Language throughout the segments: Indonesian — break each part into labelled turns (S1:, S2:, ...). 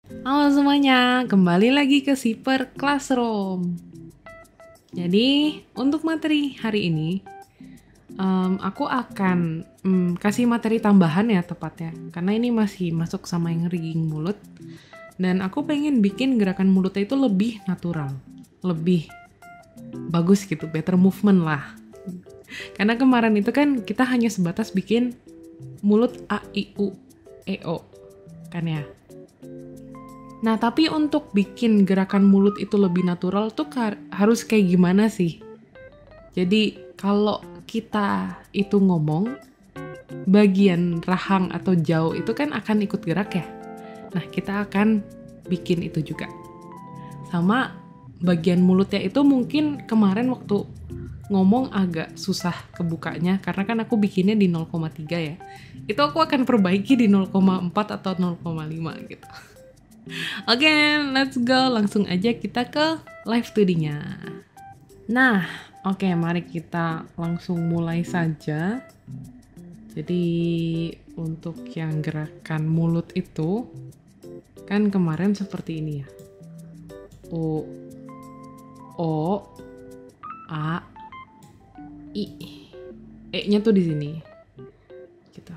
S1: Halo semuanya, kembali lagi ke Super Classroom. Jadi, untuk materi hari ini, aku akan kasih materi tambahan ya tepatnya. Karena ini masih masuk sama yang rigging mulut. Dan aku pengen bikin gerakan mulutnya itu lebih natural. Lebih bagus gitu, better movement lah. Karena kemarin itu kan kita hanya sebatas bikin mulut A, I, U, E, O. Kan ya? Nah, tapi untuk bikin gerakan mulut itu lebih natural tuh harus kayak gimana sih? Jadi, kalau kita itu ngomong, bagian rahang atau jauh itu kan akan ikut gerak ya? Nah, kita akan bikin itu juga. Sama bagian mulutnya itu mungkin kemarin waktu ngomong agak susah kebukanya, karena kan aku bikinnya di 0,3 ya. Itu aku akan perbaiki di 0,4 atau 0,5 gitu. Oke, let's go. Langsung aja kita ke live studinya. Nah, oke, mari kita langsung mulai saja. Jadi, untuk yang gerakan mulut itu, kan kemarin seperti ini ya. O, O, A, I. E-nya tuh di sini. Gitu.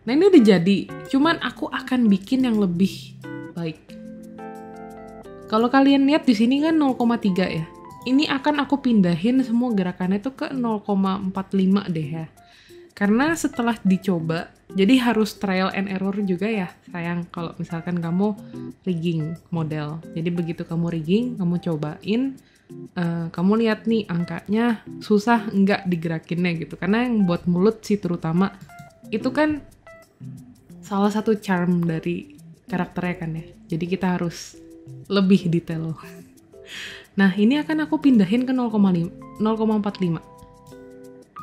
S1: Nah, ini udah jadi. Cuman aku akan bikin yang lebih baik. Kalau kalian lihat di sini kan 0,3 ya. Ini akan aku pindahin semua gerakannya tuh ke 0,45 deh ya. Karena setelah dicoba, jadi harus trial and error juga ya, sayang, kalau misalkan kamu rigging model. Jadi begitu kamu rigging, kamu cobain, kamu lihat nih angkanya susah nggak digerakinnya gitu. Karena yang buat mulut sih terutama, itu kan salah satu charm dari karakternya kan ya. Jadi kita harus lebih detail. Nah, ini akan aku pindahin ke 0,45.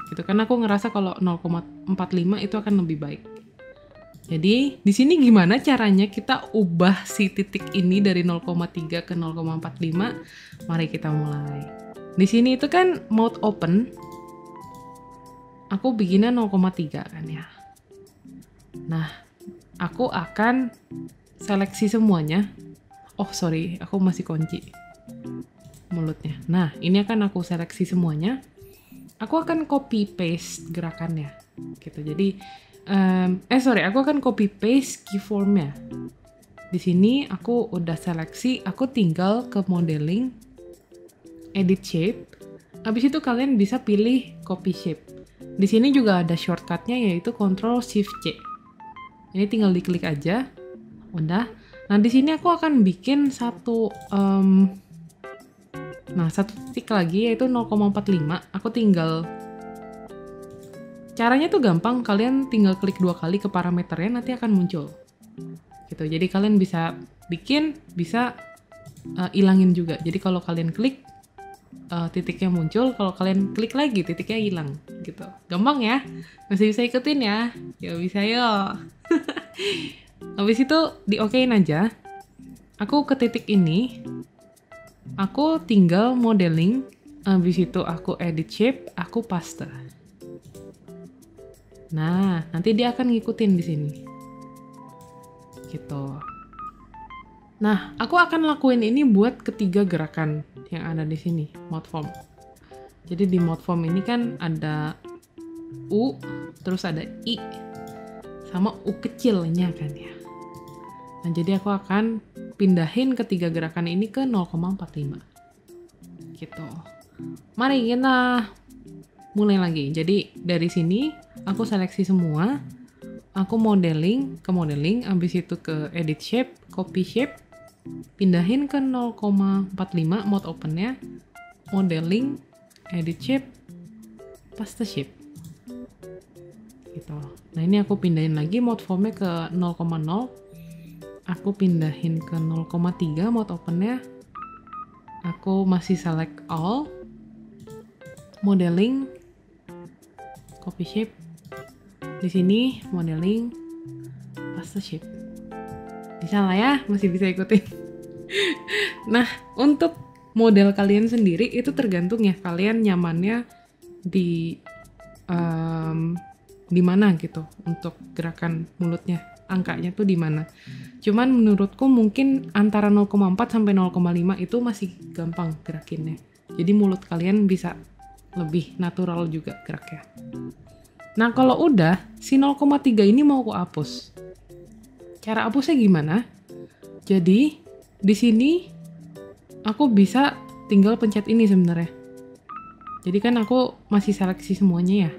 S1: Gitu, karena aku ngerasa kalau 0,45 itu akan lebih baik. Jadi, di sini gimana caranya kita ubah si titik ini dari 0,3 ke 0,45? Mari kita mulai. Di sini itu kan mouth open. Aku bikinnya 0,3 kan ya. Nah, aku akan seleksi semuanya. Oh, sorry, aku masih kunci mulutnya. Nah, ini akan aku seleksi semuanya. Aku akan copy paste gerakannya gitu. Jadi aku akan copy paste keyformnya. Di sini aku udah seleksi, aku tinggal ke modeling, edit shape. Habis itu kalian bisa pilih copy shape. Di sini juga ada shortcutnya yaitu Ctrl Shift C. Ini tinggal diklik aja. Udah. Nah, di sini aku akan bikin satu titik lagi yaitu 0,45. Aku tinggal, caranya tuh gampang, kalian tinggal klik 2 kali ke parameternya, nanti akan muncul gitu. Jadi kalian bisa bikin, bisa ilangin juga. Jadi kalau kalian klik, titiknya muncul, kalau kalian klik lagi titiknya hilang gitu. Gampang ya? Masih bisa ikutin ya? Ya bisa yuk. Habis itu di okein aja. Aku ke titik ini, aku tinggal modeling, habis itu aku edit shape, aku paste. Nah, nanti dia akan ngikutin di sini. Gitu. Nah, aku akan lakuin ini buat ketiga gerakan yang ada di sini, mouth form. Jadi di mouth form ini kan ada U, terus ada I, sama U kecilnya kan ya. Nah, jadi aku akan pindahin ketiga gerakan ini ke 0,45. Gitu. Mari kita mulai lagi. Jadi dari sini aku seleksi semua. Aku modeling, habis itu ke edit shape, copy shape, pindahin ke 0,45 mode opennya, modeling, edit shape, paste shape. Gitu. Nah, ini aku pindahin lagi mode formnya ke 0,0. Aku pindahin ke 0,3 mode opennya. Aku masih select all, modeling, copy shape. Di sini modeling, paste shape. Bisa lah ya, masih bisa ikutin. Nah, untuk model kalian sendiri itu tergantung ya, kalian nyamannya di mana gitu untuk gerakan mulutnya. angkanya tuh di mana. Cuman menurutku mungkin antara 0,4 sampai 0,5 itu masih gampang gerakinnya. Jadi mulut kalian bisa lebih natural juga geraknya. Nah, kalau udah, si 0,3 ini mau aku hapus. Cara hapusnya gimana? Jadi, di sini aku bisa tinggal pencet ini sebenarnya. Jadi kan aku masih seleksi semuanya ya.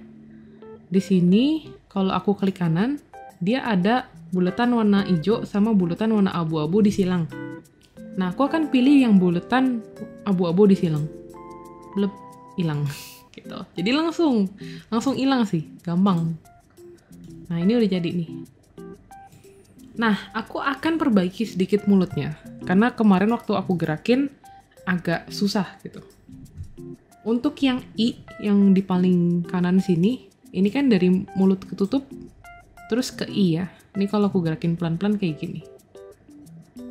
S1: Di sini, kalau aku klik kanan, dia ada buletan warna hijau sama buletan warna abu-abu di silang. Nah, aku akan pilih yang buletan abu-abu di silang. Blep, hilang. Gitu. Jadi langsung hilang sih, gampang. Nah, ini udah jadi nih. Nah, aku akan perbaiki sedikit mulutnya. Karena kemarin waktu aku gerakin, agak susah gitu. Untuk yang I, yang di paling kanan sini, ini kan dari mulut ketutup, terus ke I ya. Ini kalau aku gerakin pelan-pelan kayak gini.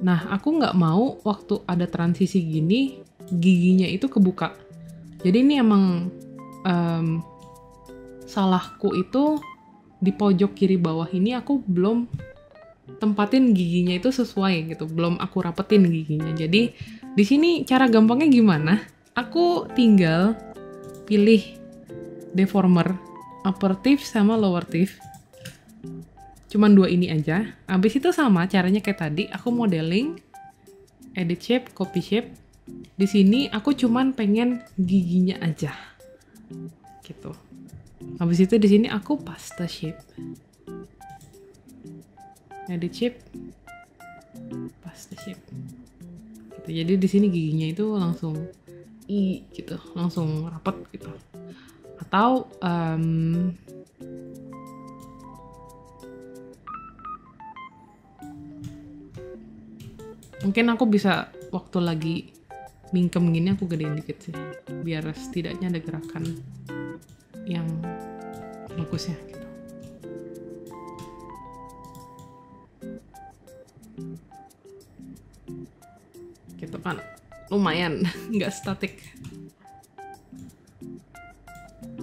S1: Nah, aku nggak mau waktu ada transisi gini, giginya itu kebuka. Jadi ini emang salahku itu di pojok kiri bawah ini aku belum tempatin giginya itu sesuai gitu, belum aku rapetin giginya. Jadi di sini cara gampangnya gimana? Aku tinggal pilih deformer upper teeth sama lower teeth. Cuman dua ini aja. Habis itu sama caranya kayak tadi, aku modeling edit shape, copy shape. Di sini aku cuman pengen giginya aja. Gitu. Habis itu di sini aku pasta shape. Edit shape. Pasta shape. Gitu. Jadi di sini giginya itu langsung I gitu, langsung rapet gitu. Atau mungkin aku bisa waktu lagi mingkem gini aku gedein dikit sih, biar setidaknya ada gerakan yang bagus ya gitu. Gitu kan, lumayan nggak statik.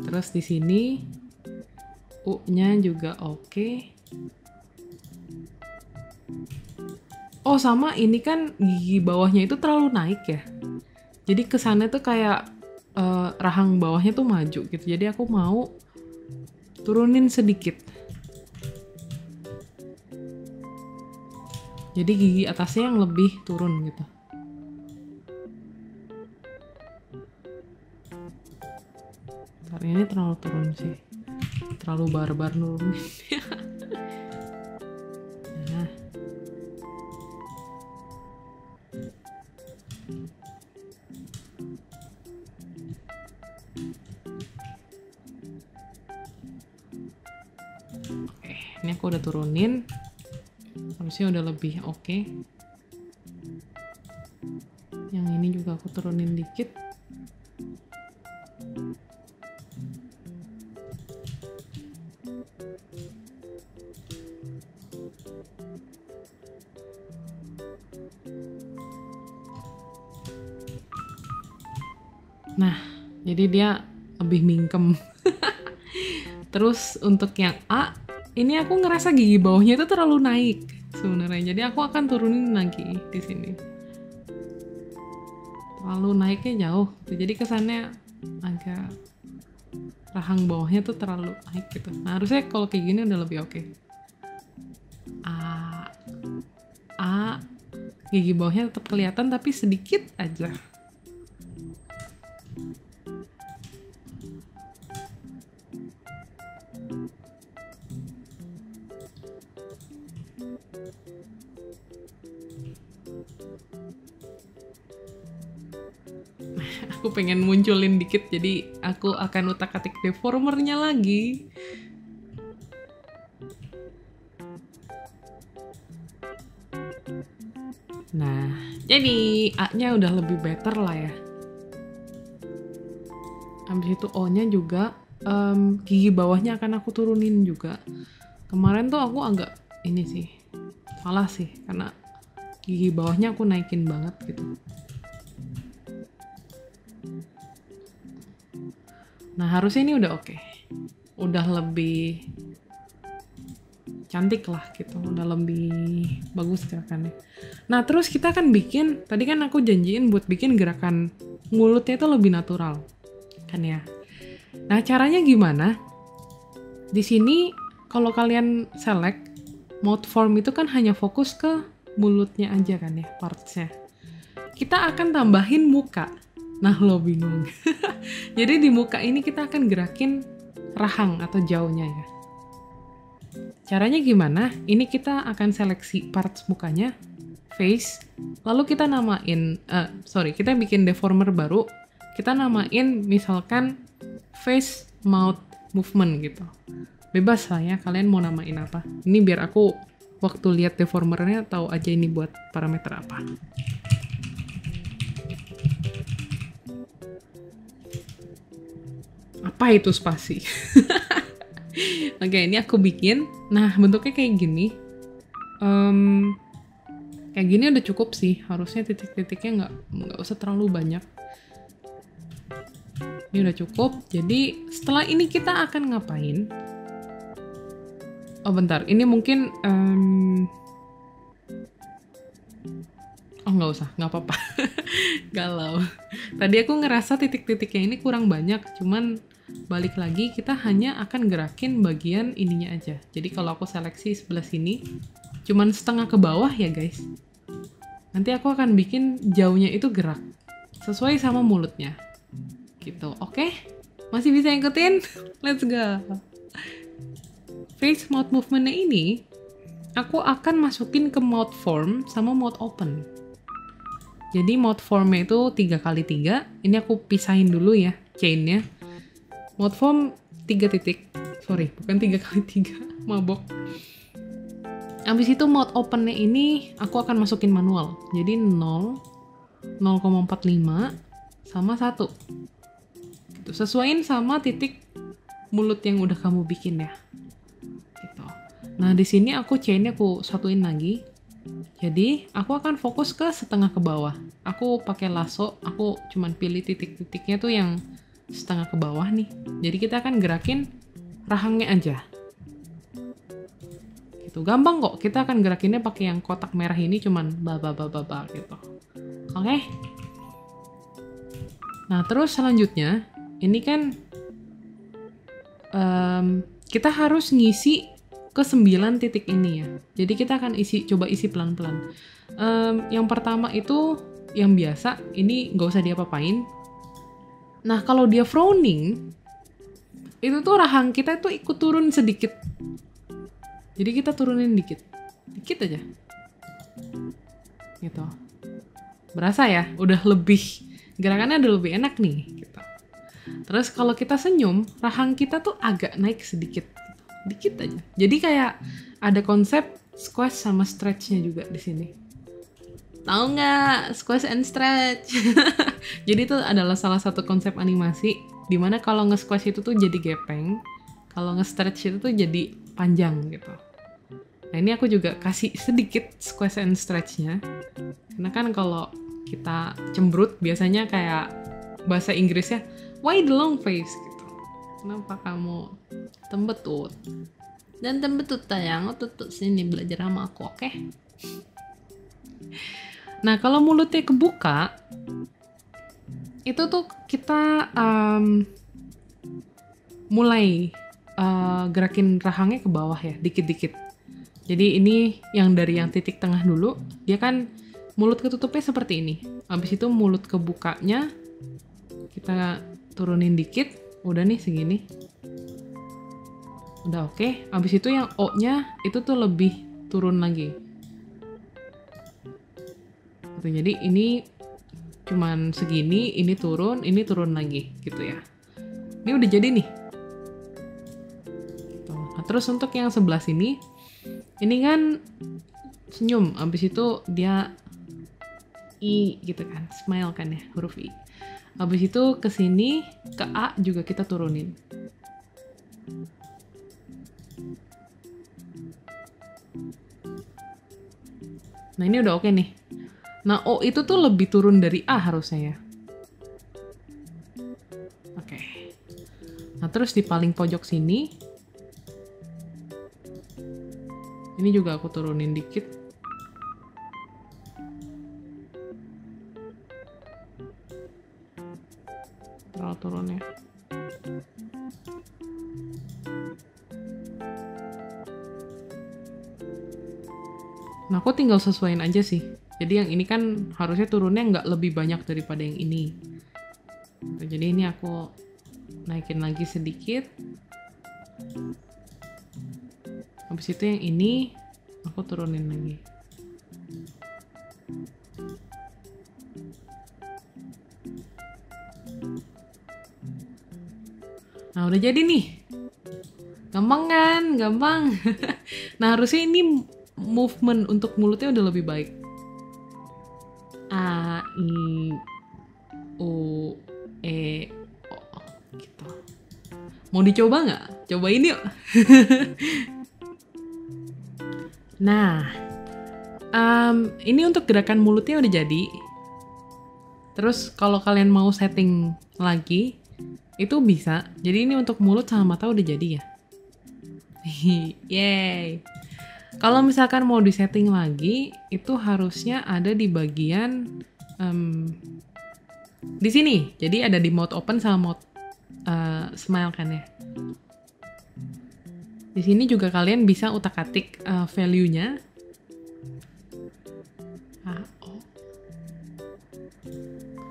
S1: Terus di sini U-nya juga oke. Oh, sama ini kan gigi bawahnya itu terlalu naik ya. Jadi kesannya tuh kayak rahang bawahnya tuh maju gitu. Jadi aku mau turunin sedikit. Jadi gigi atasnya yang lebih turun gitu. Ntar ini terlalu turun sih. Terlalu barbar nurunin. Nah. Oke, ini aku udah turunin. Harusnya udah lebih oke. Yang ini juga aku turunin dikit. Nah, jadi dia lebih mingkem. Terus untuk yang A, ini aku ngerasa gigi bawahnya itu terlalu naik sebenarnya. Jadi aku akan turunin lagi di sini. Terlalu naiknya jauh. Jadi kesannya agak rahang bawahnya tuh terlalu naik gitu. Nah, harusnya kalau kayak gini udah lebih oke. A, gigi bawahnya tetap kelihatan tapi sedikit aja. Aku pengen munculin dikit, jadi aku akan utak-atik deformernya lagi. Nah, jadi A-nya udah lebih better lah ya. Habis itu O-nya juga, gigi bawahnya akan aku turunin juga. Kemarin tuh aku agak ini sih, salah sih, karena gigi bawahnya aku naikin banget gitu. Nah, harusnya ini udah oke. Udah lebih cantik lah gitu, udah lebih bagus gerakannya. Nah terus kita akan bikin, tadi kan aku janjiin buat bikin gerakan mulutnya itu lebih natural kan ya. Nah caranya gimana? Di sini kalau kalian select mouth form itu kan hanya fokus ke mulutnya aja kan ya, partsnya. Kita akan tambahin muka. Nah lo bingung. Jadi di muka ini kita akan gerakin rahang atau jauhnya ya. Caranya gimana? Ini kita akan seleksi parts mukanya, face, lalu kita namain, kita bikin deformer baru, kita namain misalkan face mouth movement gitu. Bebas lah ya, kalian mau namain apa. Ini biar aku waktu lihat deformernya tahu aja ini buat parameter apa. Apa itu spasi? Oke, ini aku bikin. Nah, bentuknya kayak gini. Kayak gini udah cukup sih. Harusnya titik-titiknya nggak usah terlalu banyak. Ini udah cukup. Jadi, setelah ini kita akan ngapain? Oh, bentar. Ini mungkin... Oh, nggak usah. Nggak apa-apa. Galau. Tadi aku ngerasa titik-titiknya ini kurang banyak. Cuman... balik lagi, kita hanya akan gerakin bagian ininya aja. Jadi kalau aku seleksi sebelah sini, cuman setengah ke bawah ya guys. Nanti aku akan bikin jauhnya itu gerak, sesuai sama mulutnya. Gitu, oke? Masih bisa ikutin? Let's go! Face mouth movementnya ini, aku akan masukin ke mouth form sama mouth open. Jadi mouth formnya itu 3x3, ini aku pisahin dulu ya, chainnya. Mouth form 3 titik, sorry, bukan 3x3, mabok. Abis itu mouth opennya ini aku akan masukin manual. Jadi 0, 0,45, sama 1. Gitu. Sesuaiin sama titik mulut yang udah kamu bikin ya. Gitu. Nah di sini aku chainnya aku satuin lagi. Jadi aku akan fokus ke setengah ke bawah. Aku pakai lasso, aku cuman pilih titik-titiknya tuh yang setengah ke bawah nih. Jadi kita akan gerakin rahangnya aja. Gitu. Gampang kok. Kita akan gerakinnya pakai yang kotak merah ini cuman ba gitu. Oke? Nah, terus selanjutnya ini kan kita harus ngisi ke 9 titik ini ya. Jadi kita akan coba isi pelan-pelan. Yang pertama itu yang biasa, ini nggak usah diapa-apain. Nah, kalau dia frowning, itu tuh rahang kita tuh ikut turun sedikit. Jadi kita turunin dikit. Dikit aja. Gitu. Berasa ya? Udah lebih, gerakannya udah lebih enak nih. Gitu. Terus kalau kita senyum, rahang kita tuh agak naik sedikit. Dikit aja. Jadi kayak ada konsep squash sama stretch-nya juga di sini. Tahu nggak squash and stretch? Jadi itu adalah salah satu konsep animasi dimana kalau nge-squash itu tuh jadi gepeng, kalau nge-stretch itu tuh jadi panjang gitu. Nah ini aku juga kasih sedikit squash and stretch-nya, karena kan kalau kita cemberut biasanya kayak bahasa Inggrisnya why the long face gitu. Kenapa kamu tembetut? Dan tembetut tayang, tutut sini belajar sama aku, oke? Nah, kalau mulutnya kebuka, itu tuh kita mulai gerakin rahangnya ke bawah ya, dikit-dikit. Jadi ini yang dari yang titik tengah dulu, dia kan mulut ketutupnya seperti ini. Habis itu mulut kebukanya, kita turunin dikit, udah nih segini. Udah oke. Habis itu yang O-nya, itu tuh lebih turun lagi. Jadi ini cuman segini, ini turun lagi gitu ya. Ini udah jadi nih. Nah, terus untuk yang sebelah sini, ini kan senyum, abis itu dia I gitu kan, smile kan ya, huruf I. Abis itu ke sini, ke A juga kita turunin. Nah ini udah oke nih. Nah, O itu tuh lebih turun dari A harusnya ya. Oke. Nah, terus di paling pojok sini, Ini juga aku turunin dikit. Terlalu turun ya. Nah, aku tinggal sesuaiin aja sih. Jadi yang ini kan harusnya turunnya nggak lebih banyak daripada yang ini. Jadi ini aku naikin lagi sedikit. Habis itu yang ini aku turunin lagi. Nah, udah jadi nih. Gampang kan? Gampang. Nah, harusnya ini movement untuk mulutnya udah lebih baik. A, I, U, E, O. Gitu. Mau dicoba nggak? Cobain yuk. Nah, ini untuk gerakan mulutnya udah jadi. Terus kalau kalian mau setting lagi, itu bisa. Jadi ini untuk mulut sama mata udah jadi ya. Yeay. Kalau misalkan mau disetting lagi, itu harusnya ada di bagian di sini. Jadi ada di mode open sama mode smile kan ya. Di sini juga kalian bisa utak-atik value-nya.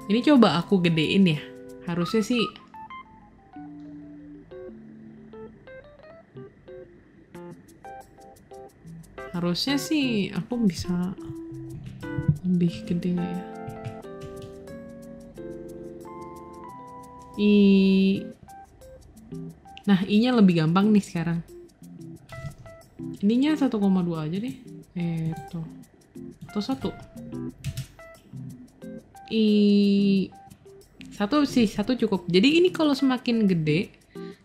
S1: Ini coba aku gedein ya. Harusnya sih aku bisa lebih gede nggak ya? Nah, I-nya lebih gampang nih sekarang. Ininya 1,2 aja deh. Atau 1. Satu cukup. Jadi ini kalau semakin gede,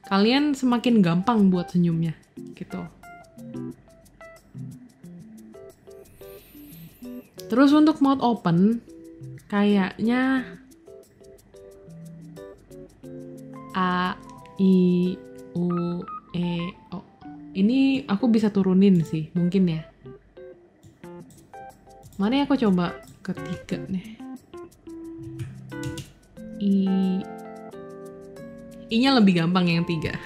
S1: kalian semakin gampang buat senyumnya. Gitu. Terus untuk mode open, kayaknya A, I, U, E, O. Ini aku bisa turunin sih, mungkin ya. Mari aku coba ketiga nih. I-nya lebih gampang yang 3.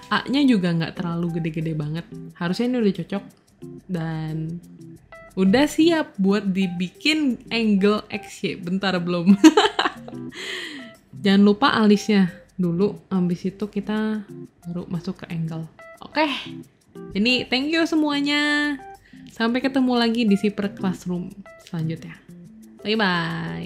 S1: A-nya juga nggak terlalu gede-gede banget. Harusnya ini udah cocok. Dan udah siap buat dibikin angle XY. Bentar belum. Jangan lupa alisnya dulu. Habis itu kita baru masuk ke angle. Oke. Jadi thank you semuanya. Sampai ketemu lagi di Zipper Classroom selanjutnya. Bye-bye.